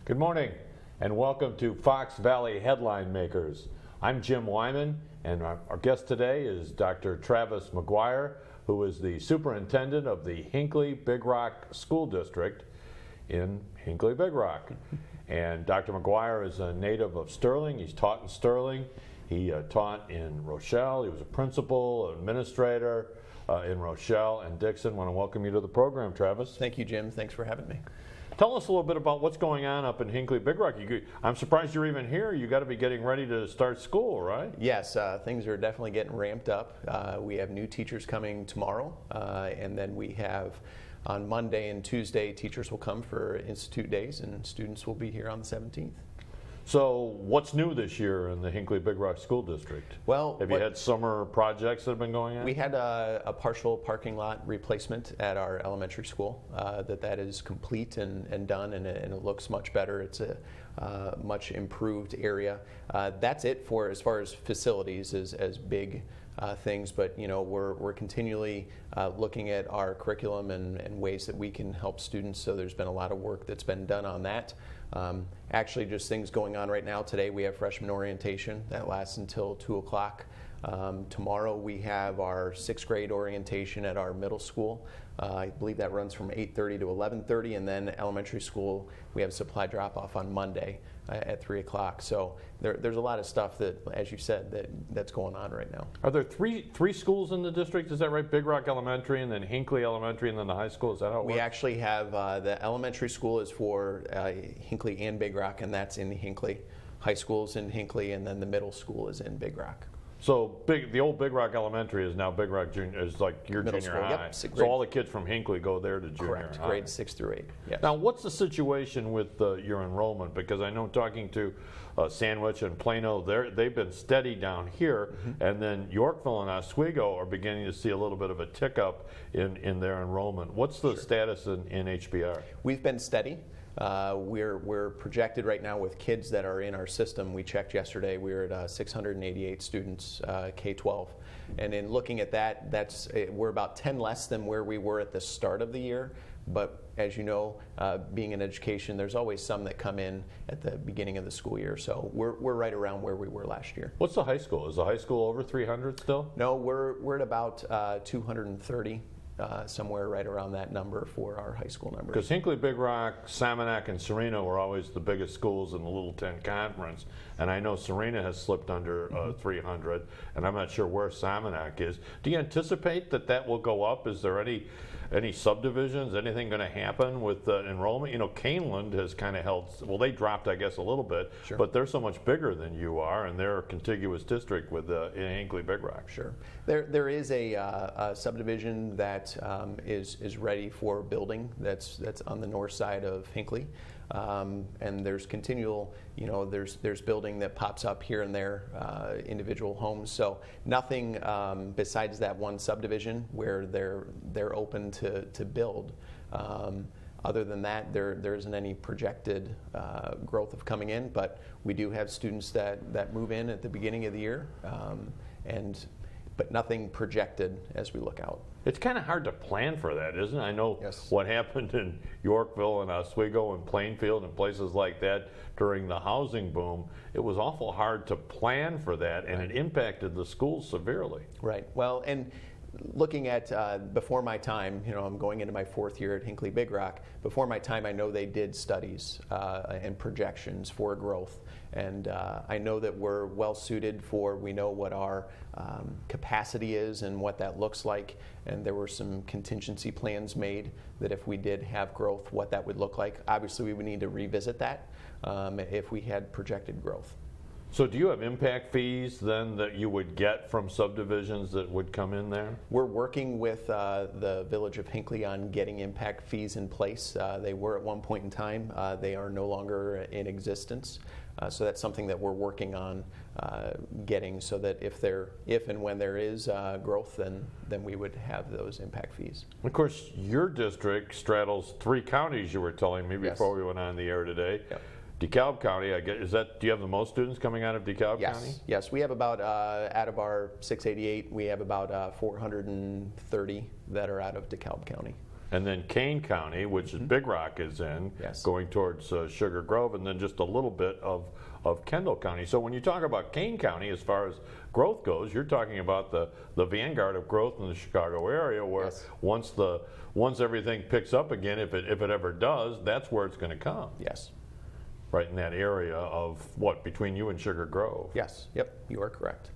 Good morning and welcome to Fox Valley Headline Makers. I'm Jim Wyman and our guest today is Dr. Travis McGuire, who is the superintendent of the Hinckley-Big Rock School District in Hinckley-Big Rock. And Dr. McGuire is a native of Sterling. He's taught in Sterling. He taught in Rochelle. He was a principal, administrator in Rochelle and Dixon. I want to welcome you to the program, Travis. Thank you, Jim. Thanks for having me. Tell us a little bit about what's going on up in Hinckley-Big Rock. I'm surprised you're even here. You got to be getting ready to start school, right? Yes, things are definitely getting ramped up. We have new teachers coming tomorrow, and then we have on Monday and Tuesday, teachers will come for Institute Days, and students will be here on the 17th. So what's new this year in the Hinckley-Big Rock School District? Well, have you had summer projects that have been going on? We had a partial parking lot replacement at our elementary school. That is complete and done, and it looks much better. It's a much improved area. That's it for as far as facilities as big things, but you know we're continually looking at our curriculum and ways that we can help students. So there's been a lot of work that's been done on that. Actually, just things going on right now. Today we have freshman orientation that lasts until 2 o'clock. Tomorrow we have our 6th grade orientation at our middle school. I believe that runs from 8:30 to 11:30, and then elementary school we have supply drop-off on Monday at 3 o'clock. So there's a lot of stuff that, as you said, that's going on right now. Are there three schools in the district? Is that right? Big Rock Elementary, and then Hinckley Elementary, and then the high school. Is that how it works? We actually have the elementary school is for Hinckley and Big Rock, and that's in Hinckley. High school is in Hinckley, and then the middle school is in Big Rock. So the old Big Rock Elementary is now Big Rock Junior, is like your Middle junior school, high. yep, So all the kids from Hinckley go there to junior Correct. high. Grades 6 through 8. Yes. Now, what's the situation with your enrollment? Because I know talking to Sandwich and Plano, they've been steady down here, and then Yorkville and Oswego are beginning to see a little bit of a tick up in their enrollment. What's the status in HBR? We've been steady. We're projected right now with kids that are in our system. We checked yesterday. We were at 688 students, K-12, and in looking at that, we're about 10 less than where we were at the start of the year. But as you know, being in education, there's always some that come in at the beginning of the school year. So we're right around where we were last year. What's the high school? Is the high school over 300 still? No, we're at about 230. Somewhere right around that number for our high school numbers. Because Hinckley, Big Rock, Samonac, and Serena were always the biggest schools in the Little Ten Conference, and I know Serena has slipped under 300, and I'm not sure where Samonac is. Do you anticipate that will go up? Is there any subdivisions, anything going to happen with enrollment? You know, Caneland has kind of held, well, they dropped, I guess, a little bit, sure, but they're so much bigger than you are, and they're a contiguous district with in Hinckley, Big Rock. Sure. There is a subdivision that is ready for building that's on the north side of Hinckley. And there's continual, there's building that pops up here and there, individual homes. So nothing besides that one subdivision where they're open to build. Other than that, there isn't any projected growth of coming in, but we do have students that move in at the beginning of the year, but nothing projected as we look out. It's kind of hard to plan for that, isn't it? I know Yes. what happened in Yorkville and Oswego and Plainfield and places like that during the housing boom. It was awful hard to plan for that, and it impacted the schools severely. Right. Well, and looking at before my time, I'm going into my 4th year at Hinckley-Big Rock. Before my time, I know they did studies and projections for growth. And I know that we're well suited we know what our capacity is and what that looks like. And there were some contingency plans made that if we did have growth, what that would look like. Obviously, we would need to revisit that if we had projected growth. So do you have impact fees then that you would get from subdivisions that would come in there? We're working with the Village of Hinckley on getting impact fees in place. They were at one point in time. They are no longer in existence. So that's something that we're working on getting so that if and when there is growth, then we would have those impact fees. Of course, your district straddles 3 counties, you were telling me before we went on the air today. Yep. DeKalb County, I guess, do you have the most students coming out of DeKalb County? Yes, we have about, out of our 688, we have about 430 that are out of DeKalb County. and then Kane County, which is Big Rock is in, Yes. going towards Sugar Grove, and then just a little bit of Kendall County. So when you talk about Kane County, as far as growth goes, you're talking about the vanguard of growth in the Chicago area, where Yes. once everything picks up again, if it ever does, that's where it's going to come. Yes. Right in that area of what, between you and Sugar Grove. Yes. Yep. You are correct.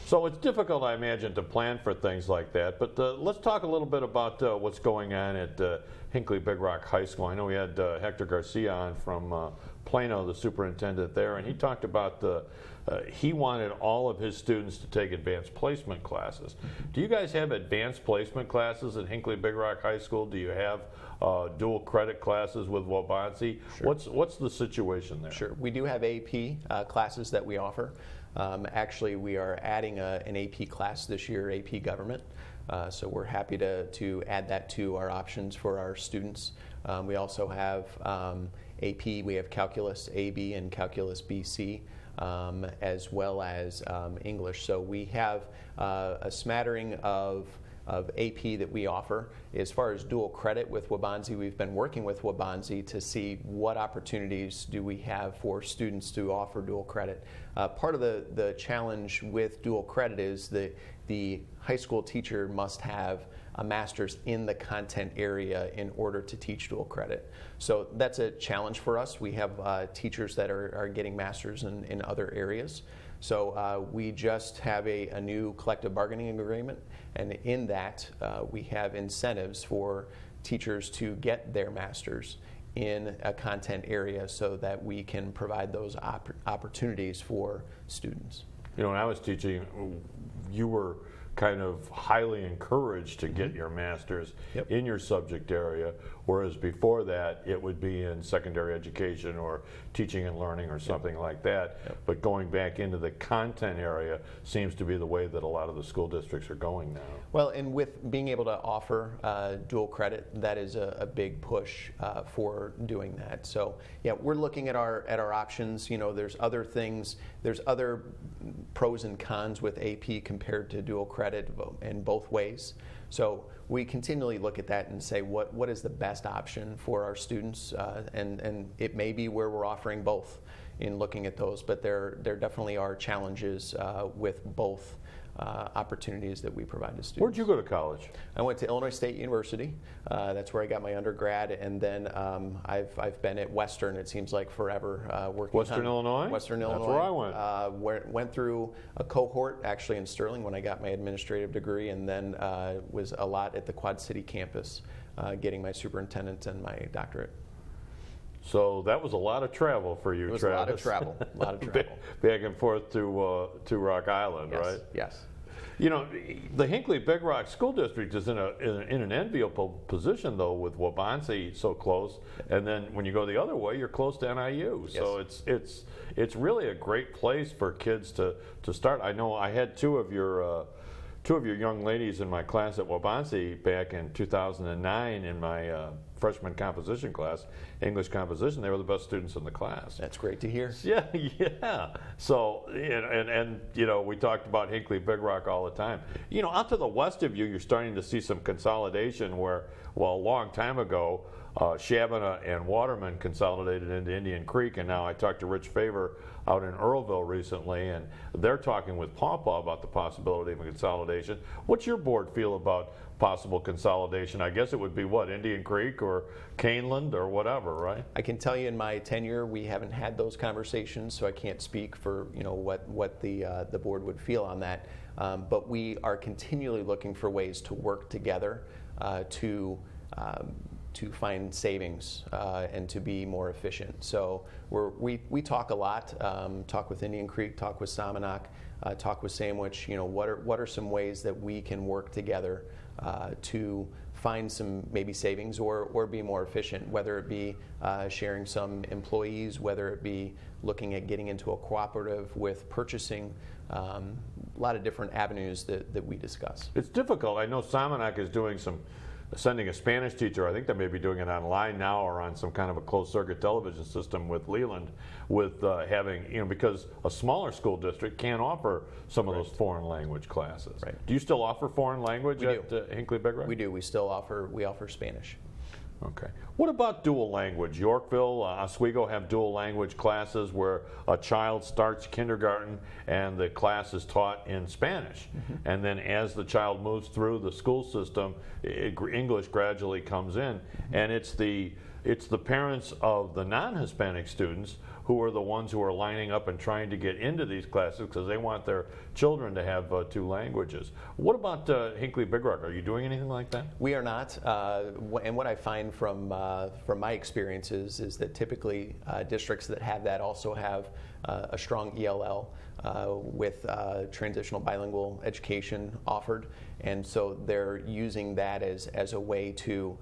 So it's difficult, I imagine, to plan for things like that. But let's talk a little bit about what's going on at Hinckley-Big Rock High School. I know we had Hector Garcia on from Plano, the superintendent there, and he talked about he wanted all of his students to take advanced placement classes. Do you guys have advanced placement classes at Hinckley-Big Rock High School? Do you have dual credit classes with Waubonsie? Sure. What's the situation there? Sure. We do have AP classes that we offer. Actually, we are adding an AP class this year, AP Government. So we're happy to add that to our options for our students. We also have AP, we have Calculus AB and Calculus BC, as well as English. So we have a smattering of AP that we offer. As far as dual credit with Waubonsie, we've been working with Waubonsie to see what opportunities do we have for students to offer dual credit. Part of the challenge with dual credit is the high school teacher must have a master's in the content area in order to teach dual credit. So that's a challenge for us. We have teachers that are getting masters in other areas. So we just have a new collective bargaining agreement, and in that we have incentives for teachers to get their masters in a content area so that we can provide those opportunities for students. You know, when I was teaching, you were kind of highly encouraged to get your master's Yep. in your subject area, whereas before that it would be in secondary education or teaching and learning or something like that. Yep. But going back into the content area seems to be the way that a lot of the school districts are going now. Well, and with being able to offer dual credit, that is a big push for doing that. So yeah, we're looking at our options. You know, there's other things, there's other pros and cons with AP compared to dual credit in both ways. So we continually look at that and say what is the best option for our students, and it may be where we're offering both in looking at those, but there definitely are challenges with both opportunities that we provide to students. Where'd you go to college? I went to Illinois State University. That's where I got my undergrad, and then I've been at Western. It seems like forever working. Western Illinois? Western That's Illinois. where I went. Went through a cohort actually in Sterling when I got my administrative degree, and then was a lot at the Quad City campus, getting my superintendent and my doctorate. So that was a lot of travel for you, It was Travis. a lot of travel. A lot of travel. Back and forth to Rock Island, Yes. right? Yes. You know, the Hinckley-Big Rock School District is in an enviable position, though, with Waubonsie so close, and then when you go the other way, you're close to NIU. Yes. So it's really a great place for kids to start. I know I had two of your young ladies in my class at Waubonsie back in 2009 in my freshman composition class, English composition. They were the best students in the class. That's great to hear. Yeah, yeah. So, and you know, we talked about Hinckley-Big Rock all the time. You know, out to the west of you, you're starting to see some consolidation where, well, a long time ago, Shabana and Waterman consolidated into Indian Creek, and now I talked to Rich Favor out in Earlville recently, and they're talking with Pawpaw about the possibility of a consolidation. What's your board feel about possible consolidation? I guess it would be what, Indian Creek or Caneland or whatever, right? I can tell you in my tenure we haven't had those conversations, so I can't speak for what the board would feel on that. But we are continually looking for ways to work together to find savings and to be more efficient. So we talk a lot. Talk with Indian Creek, talk with Somonauk, talk with Sandwich. You know, what are some ways that we can work together to find some maybe savings or be more efficient, whether it be sharing some employees, whether it be looking at getting into a cooperative with purchasing, a lot of different avenues that we discuss. It's difficult. I know Somonauk is doing some sending a Spanish teacher. I think they may be doing it online now or on some kind of a closed circuit television system with Leland, with having, because a smaller school district can't offer some of those foreign language classes. Right. Do you still offer foreign language at Hinckley-Big Rock? We do. We still offer Spanish. Okay. What about dual language? Yorkville, Oswego have dual language classes where a child starts kindergarten and the class is taught in Spanish. And then as the child moves through the school system, English gradually comes in. And it's the parents of the non-Hispanic students who are the ones who are lining up and trying to get into these classes because they want their children to have two languages. What about Hinckley-Big Rock? Are you doing anything like that? We are not. And what I find from my experiences is that typically districts that have that also have a strong ELL with transitional bilingual education offered. And so they're using that as a way to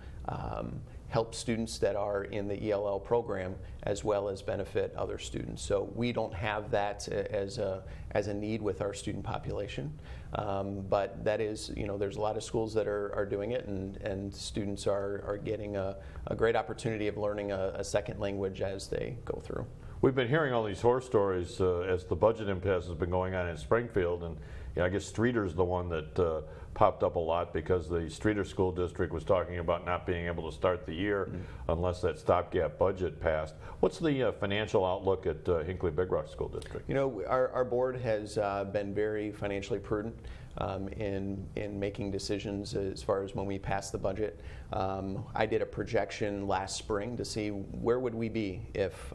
help students that are in the ELL program as well as benefit other students. So we don't have that as a need with our student population. But that is, there's a lot of schools that are doing it, and students are getting a great opportunity of learning a second language as they go through. We've been hearing all these horror stories as the budget impasse has been going on in Springfield, and I guess Streeter's the one that popped up a lot because the Streeter School District was talking about not being able to start the year unless that stopgap budget passed. What's the financial outlook at Hinckley-Big Rock School District? Our board has been very financially prudent in making decisions as far as when we pass the budget. I did a projection last spring to see where would we be if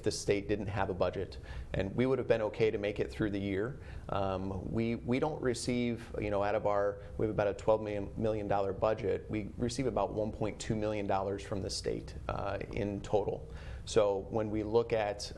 the state didn't have a budget, and we would have been okay to make it through the year. We don't receive, we have about a $12 million budget. We receive about $1.2 million from the state in total. So when we look at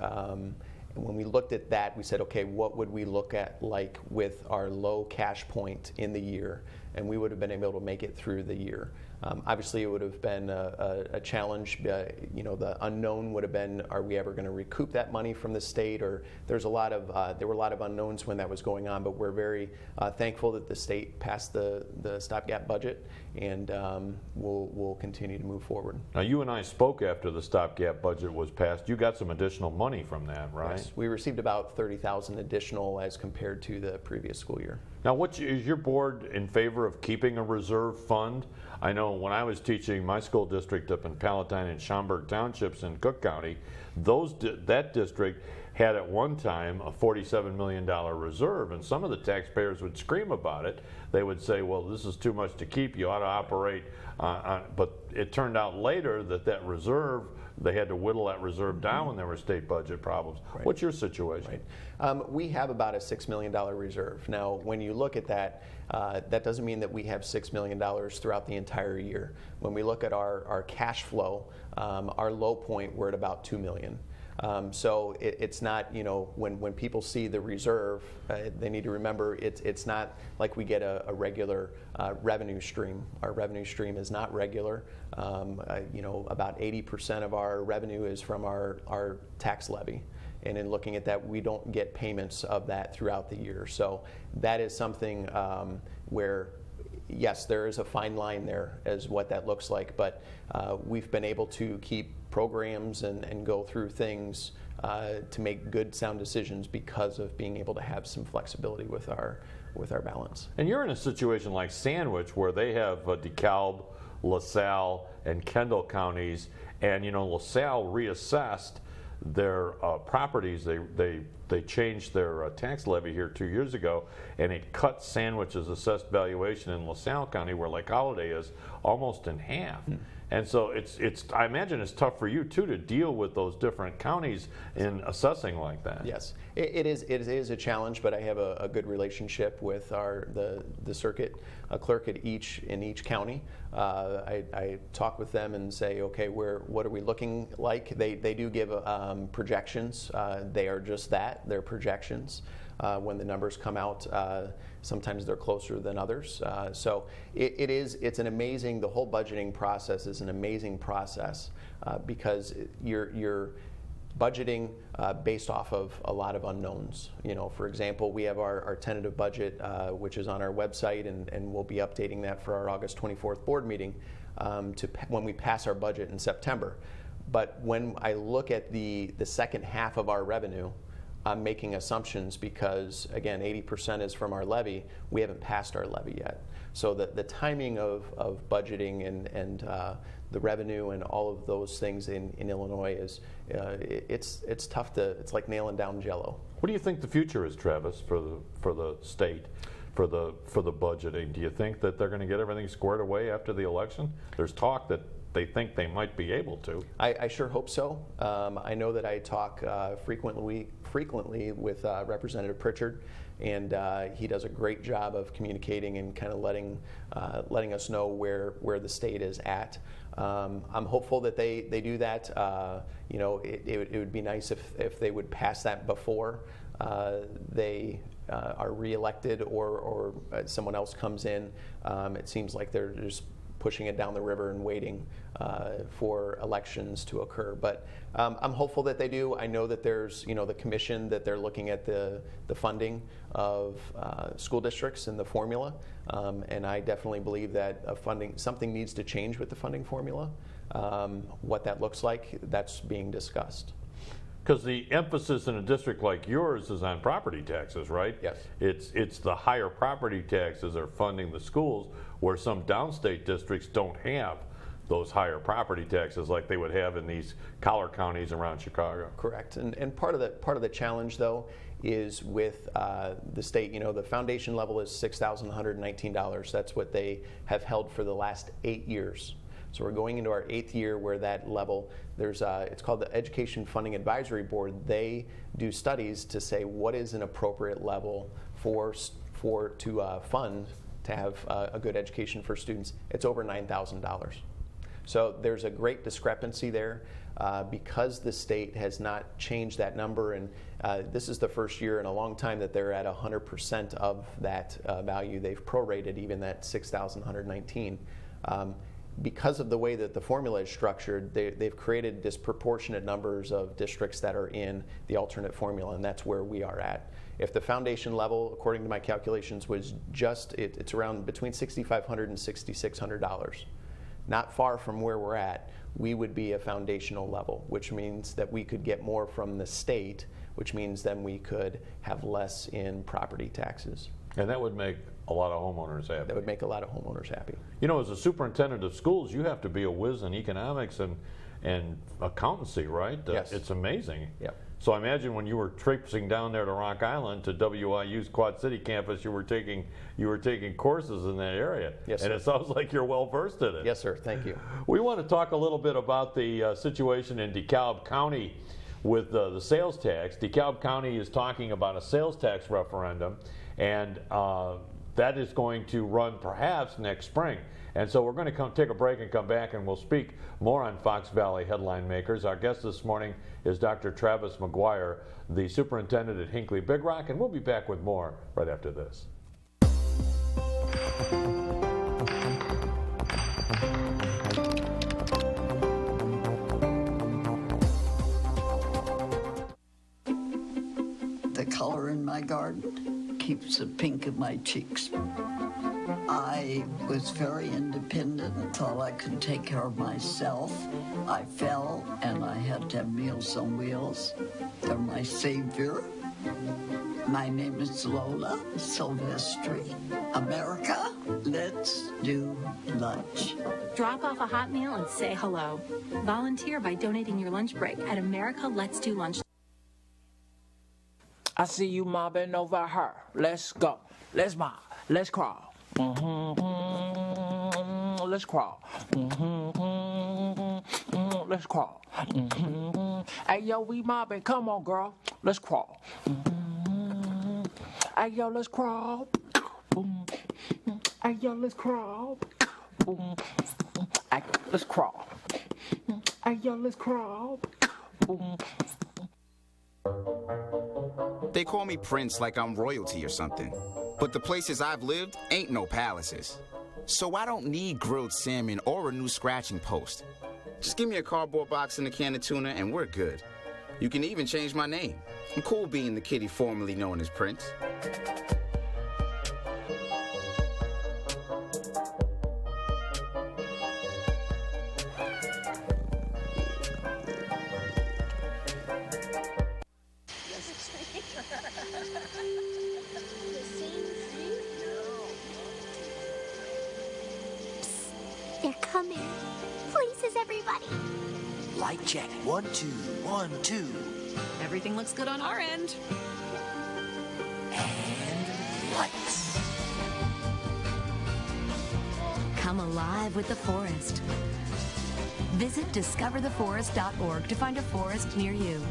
when we looked at that, we said, okay, what would we look at like with our low cash point in the year? And we would have been able to make it through the year. Obviously, it would have been a challenge. The unknown would have been, are we ever going to recoup that money from the state? Or there were a lot of unknowns when that was going on. But we're very thankful that the state passed the stopgap budget, and we'll continue to move forward. Now, you and I spoke after the stopgap budget was passed. You got some additional money from that, right? Yes, we received about $30,000 additional as compared to the previous school year. Now, is your board in favor of keeping a reserve fund? I know when I was teaching my school district up in Palatine and Schaumburg Townships in Cook County, that district had at one time a $47 million reserve, and some of the taxpayers would scream about it. They would say, well, this is too much to keep, you ought to operate, but it turned out later that reserve, they had to whittle that reserve down when there were state budget problems. Right. What's your situation? Right. We have about a $6 million reserve. Now, when you look at that, that doesn't mean that we have $6 million throughout the entire year. When we look at our cash flow, our low point, we're at about $2 million. So it's not, when people see the reserve, they need to remember it's not like we get a regular revenue stream. Our revenue stream is not regular. About 80% of our revenue is from our tax levy. And in looking at that, we don't get payments of that throughout the year. So that is something where, yes, there is a fine line there as what that looks like, but we've been able to keep programs and go through things to make good, sound decisions because of being able to have some flexibility with our balance. And you're in a situation like Sandwich where they have DeKalb, LaSalle, and Kendall counties, and LaSalle reassessed their properties. They changed their tax levy here 2 years ago, and it cut Sandwich's assessed valuation in LaSalle County, where Lake Holiday is, almost in half. And so I imagine it's tough for you too to deal with those different counties in assessing like that. Yes, it is a challenge, but I have a good relationship with the circuit clerk in each county. I talk with them and say, okay, what are we looking like? They do give projections. They are just that, they're projections. When the numbers come out, sometimes they're closer than others. So it's an amazing, the whole budgeting process is an amazing process because budgeting based off of a lot of unknowns. You know, for example, we have our tentative budget, which is on our website, and we'll be updating that for our August 24th board meeting when we pass our budget in September. But when I look at the second half of our revenue, I'm making assumptions because, again, 80% is from our levy. We haven't passed our levy yet. So the timing of budgeting and the revenue and all of those things in Illinois is it's tough to, it's like nailing down Jell-O. What do you think the future is, Travis, for the state, for the budgeting? Do you think that they're going to get everything squared away after the election? There's talk that they think they might be able to. I sure hope so. I know that I talk frequently with Representative Pritchard, and he does a great job of communicating and kind of letting us know where the state is at. I'm hopeful that they do that. You know, it would be nice if they would pass that before they are reelected or someone else comes in. It seems like they're just pushing it down the river and waiting for elections to occur. But I'm hopeful that they do. I know that there's, you know, the commission that they're looking at the funding of school districts and the formula, and I definitely believe that something needs to change with the funding formula. What that looks like, that's being discussed. Because the emphasis in a district like yours is on property taxes, right? Yes. It's the higher property taxes are funding the schools, where some downstate districts don't have those higher property taxes like they would have in these collar counties around Chicago. Correct. And part of the challenge, though, is with the state. You know, the foundation level is $6,119. That's what they have held for the last 8 years. So we're going into our 8th year where that level, it's called the Education Funding Advisory Board. They do studies to say what is an appropriate level to fund to have a good education for students. It's over $9,000. So there's a great discrepancy there because the state has not changed that number, and this is the first year in a long time that they're at 100% of that value. They've prorated even that $6,119. Because of the way that the formula is structured, they've created disproportionate numbers of districts that are in the alternate formula, and that's where we are at. If the foundation level, according to my calculations, was it's around between $6,500 and $6,600, not far from where we're at, we would be a foundational level, which means that we could get more from the state, which means then we could have less in property taxes. And that would make a lot of homeowners happy. That would make a lot of homeowners happy. You know, as a superintendent of schools, you have to be a whiz in economics and accountancy, right? Yes. It's amazing. Yep. So I imagine when you were traipsing down there to Rock Island to WIU's Quad City campus, you were taking courses in that area. Yes, and sir. it sounds like you're well versed in it. Yes, sir. Thank you. We want to talk a little bit about the situation in DeKalb County with the sales tax. DeKalb County is talking about a sales tax referendum, and that is going to run perhaps next spring. And so we're going to take a break and come back, and we'll speak more on Fox Valley Headline Makers. Our guest this morning is Dr. Travis McGuire, the superintendent at Hinckley-Big Rock, and we'll be back with more right after this. The color in my garden keeps the pink in my cheeks. I was very independent and thought I could take care of myself. I fell and I had to have Meals on Wheels. They're my savior. My name is Lola Silvestri. America, let's do lunch. Drop off a hot meal and say hello. Volunteer by donating your lunch break at America Let's Do Lunch. I see you mobbing over her. Let's go. Let's mob. Let's crawl. Let's crawl. Let's crawl. Hey, yo, we mobbing. Come on, girl. Let's crawl. Hey, yo, let's crawl. Hey, yo, let's crawl. Hey, let's crawl. Hey, yo, let's crawl. They call me Prince like I'm royalty or something. But the places I've lived ain't no palaces. So I don't need grilled salmon or a new scratching post. Just give me a cardboard box and a can of tuna and we're good. You can even change my name. I'm cool being the kitty formerly known as Prince. They're coming. Places, everybody. Light check. 1, 2, 1, 2. Everything looks good on our end. And lights. Come alive with the forest. Visit discovertheforest.org to find a forest near you.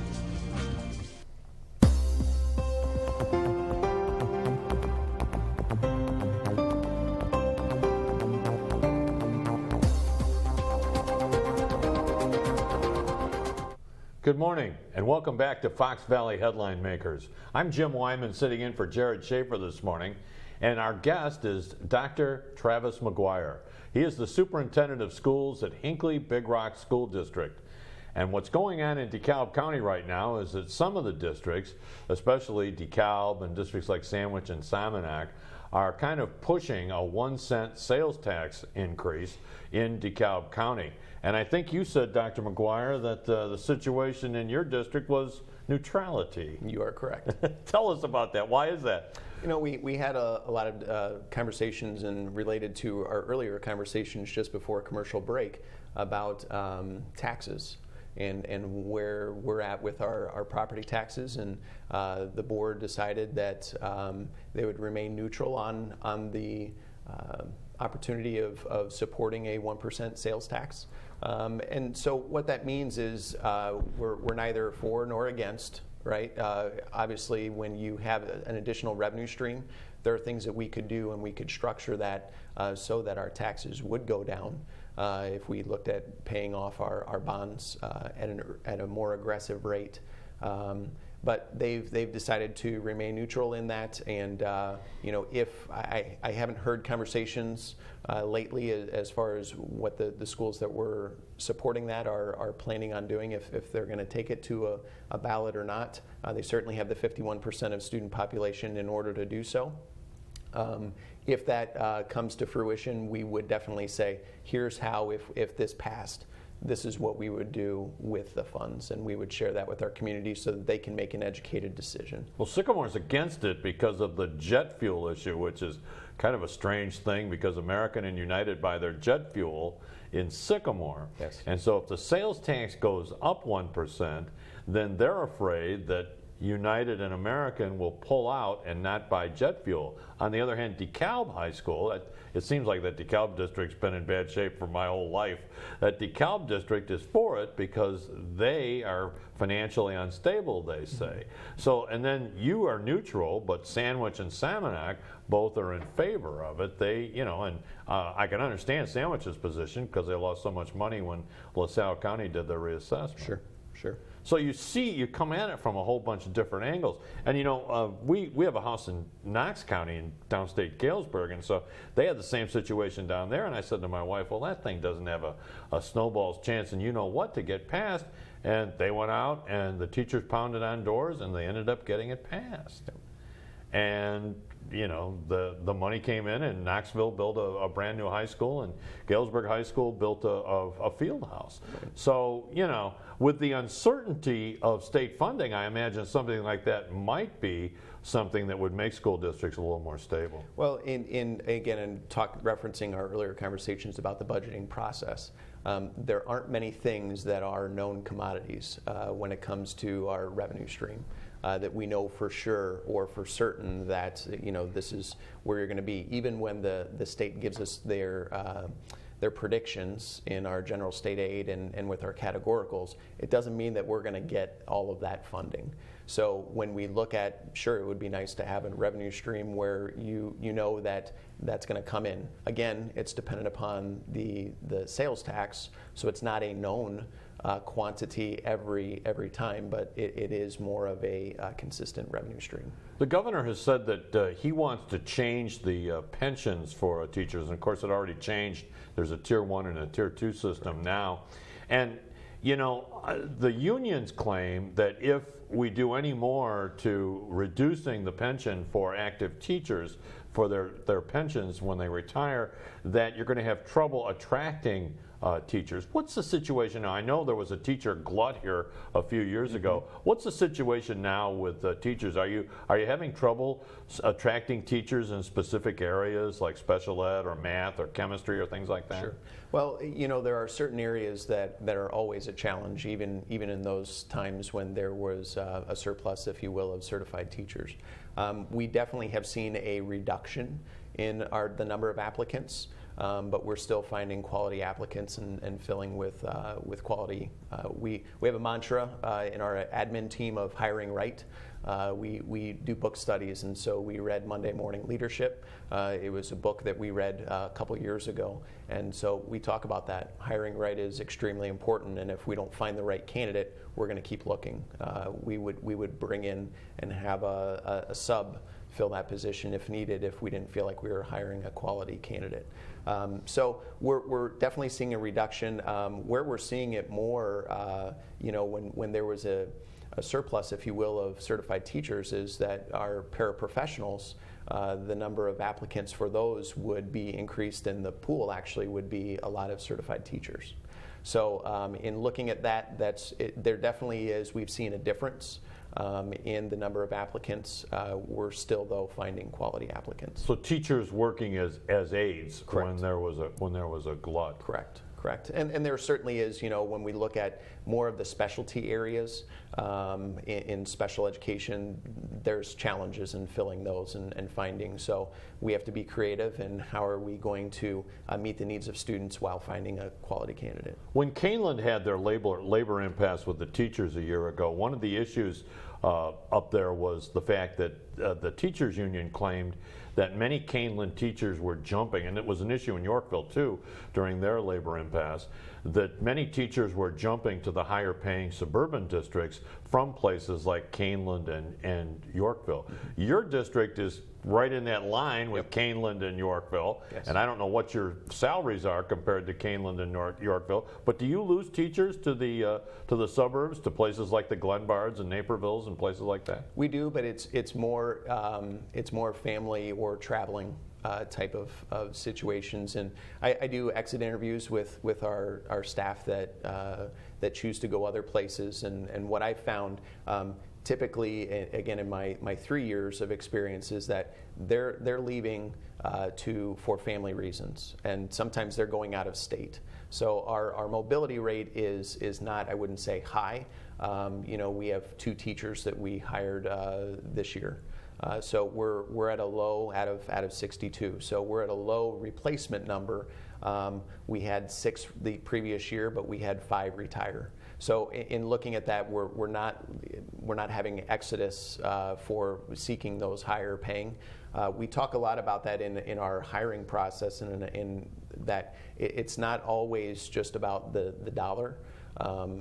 Good morning and welcome back to Fox Valley Headline Makers. I'm Jim Wyman sitting in for Jared Schaefer this morning, and our guest is Dr. Travis McGuire. He is the superintendent of schools at Hinckley-Big Rock School District. And what's going on in DeKalb County right now is that some of the districts, especially DeKalb and districts like Sandwich and Salmonac, are kind of pushing a 1-cent sales tax increase in DeKalb County. And I think you said, Dr. McGuire, that the situation in your district was neutrality. You are correct. Tell us about that. Why is that? You know, we had a lot of conversations and related to our earlier conversations just before a commercial break about taxes and where we're at with our property taxes. And the board decided that they would remain neutral on the opportunity of supporting a 1% sales tax. And so what that means is we're neither for nor against, right? Obviously, when you have an additional revenue stream, there are things that we could do and we could structure that so that our taxes would go down if we looked at paying off our bonds at a more aggressive rate. But they've decided to remain neutral in that, and you know, if I haven't heard conversations lately as far as what the schools that were supporting that are planning on doing, if they're going to take it to a ballot or not. They certainly have the 51% of student population in order to do so. If that comes to fruition, we would definitely say, here's how, if this passed, this is what we would do with the funds, and we would share that with our community so that they can make an educated decision. Well, Sycamore's against it because of the jet fuel issue, which is kind of a strange thing because American and United buy their jet fuel in Sycamore. Yes. And so if the sales tax goes up 1%, then they're afraid that United and American will pull out and not buy jet fuel. On the other hand, DeKalb High School, it seems like that DeKalb district's been in bad shape for my whole life. That DeKalb district is for it because they are financially unstable, they say. So, and then you are neutral, but Sandwich and Salmonac both are in favor of it. They, you know, and I can understand Sandwich's position because they lost so much money when LaSalle County did their reassessment. Sure, sure. So you come at it from a whole bunch of different angles. And you know, we have a house in Knox County in downstate Galesburg, and so they had the same situation down there. And I said to my wife, well, that thing doesn't have a snowball's chance and you know what to get passed. And they went out and the teachers pounded on doors and they ended up getting it passed. And you know, the money came in and Knoxville built a brand new high school and Galesburg High School built a field house. So, you know, with the uncertainty of state funding, I imagine something like that might be something that would make school districts a little more stable. Well, referencing our earlier conversations about the budgeting process, there aren't many things that are known commodities when it comes to our revenue stream. That we know for sure or for certain that, you know, this is where you're going to be. Even when the state gives us their predictions in our general state aid and with our categoricals, it doesn't mean that we're going to get all of that funding. So when we look at, sure, it would be nice to have a revenue stream where you know that that's going to come in. Again, it's dependent upon the sales tax, so it's not a known quantity every time, but it is more of a consistent revenue stream. The governor has said that he wants to change the pensions for teachers, and of course it already changed. There's a Tier 1 and a Tier 2 system now. And You know, the unions claim that if we do any more to reducing the pension for active teachers for their pensions when they retire, that you're going to have trouble attracting teachers. What's the situation now? I know there was a teacher glut here a few years ago. What's the situation now with teachers? Are you having trouble attracting teachers in specific areas like special ed or math or chemistry or things like that? Sure. Well, you know, there are certain areas that are always a challenge, even in those times when there was a surplus, if you will, of certified teachers. We definitely have seen a reduction in the number of applicants. But we're still finding quality applicants and filling with quality. We have a mantra in our admin team of hiring right. We do book studies, and so we read Monday Morning Leadership. It was a book that we read a couple years ago, and so we talk about that. Hiring right is extremely important, and if we don't find the right candidate, we're going to keep looking. We would bring in and have a sub fill that position if needed, if we didn't feel like we were hiring a quality candidate. So we're definitely seeing a reduction. Where we're seeing it more, you know, when there was a surplus, if you will, of certified teachers, is that our paraprofessionals, the number of applicants for those would be increased, and the pool actually would be a lot of certified teachers. So in looking at that, there definitely is, we've seen a difference in the number of applicants. We're still, though, finding quality applicants. So teachers working as aides. Correct. when there was a glut. Correct. And there certainly is, you know, when we look at more of the specialty areas in special education, there's challenges in filling those and finding. So we have to be creative in how are we going to meet the needs of students while finding a quality candidate. When Caneland had their labor impasse with the teachers a year ago, one of the issues up there was the fact that the teachers union claimed that many Caneland teachers were jumping, and it was an issue in Yorkville too during their labor impasse, that many teachers were jumping to the higher paying suburban districts from places like Caneland and Yorkville. Your district is right in that line with Caneland and Yorkville, yes. And I don't know what your salaries are compared to Caneland and Yorkville, but do you lose teachers to the suburbs, to places like the Glenbards and Napervilles and places like that? We do, but it's more family or traveling type of situations, and I do exit interviews with our staff that choose to go other places, and what I found typically, again in my 3 years of experience, is that they're leaving for family reasons, and sometimes they're going out of state. So our mobility rate is not, I wouldn't say high. You know, we have 2 teachers that we hired this year. So we're at a low out of 62. So we're at a low replacement number. We had 6 the previous year, but we had 5 retire. So in looking at that, we're not having exodus for seeking those higher paying. We talk a lot about that in our hiring process, and in that it's not always just about the dollar.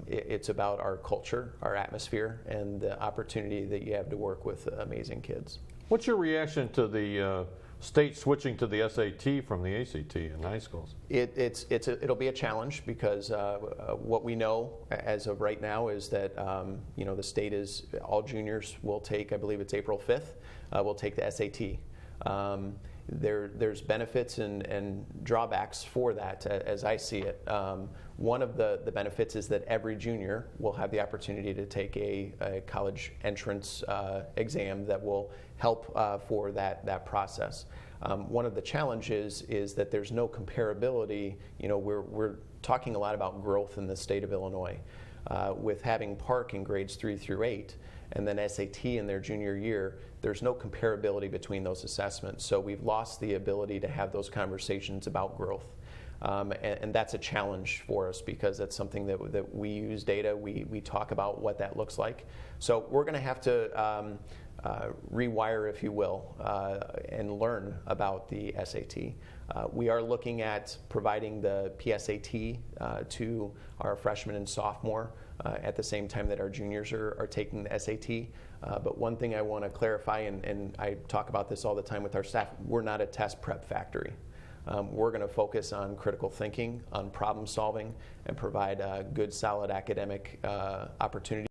It's about our culture, our atmosphere, and the opportunity that you have to work with amazing kids. What's your reaction to the state switching to the SAT from the ACT in high schools? It'll be a challenge because what we know as of right now is that you know, the state is, all juniors will take, I believe it's April 5th, will take the SAT. There's benefits and drawbacks for that, as I see it. One of the benefits is that every junior will have the opportunity to take a college entrance exam that will help for that process. One of the challenges is that there's no comparability. You know, we're talking a lot about growth in the state of Illinois. With having Park in grades 3 through 8, and then SAT in their junior year, there's no comparability between those assessments. So we've lost the ability to have those conversations about growth. And that's a challenge for us because that's something that we use data, we talk about what that looks like. So we're going to have to rewire, if you will, and learn about the SAT. We are looking at providing the PSAT to our freshmen and sophomore at the same time that our juniors are taking the SAT. But one thing I want to clarify, and I talk about this all the time with our staff, we're not a test prep factory. we're going to focus on critical thinking, on problem solving, and provide good, solid academic opportunities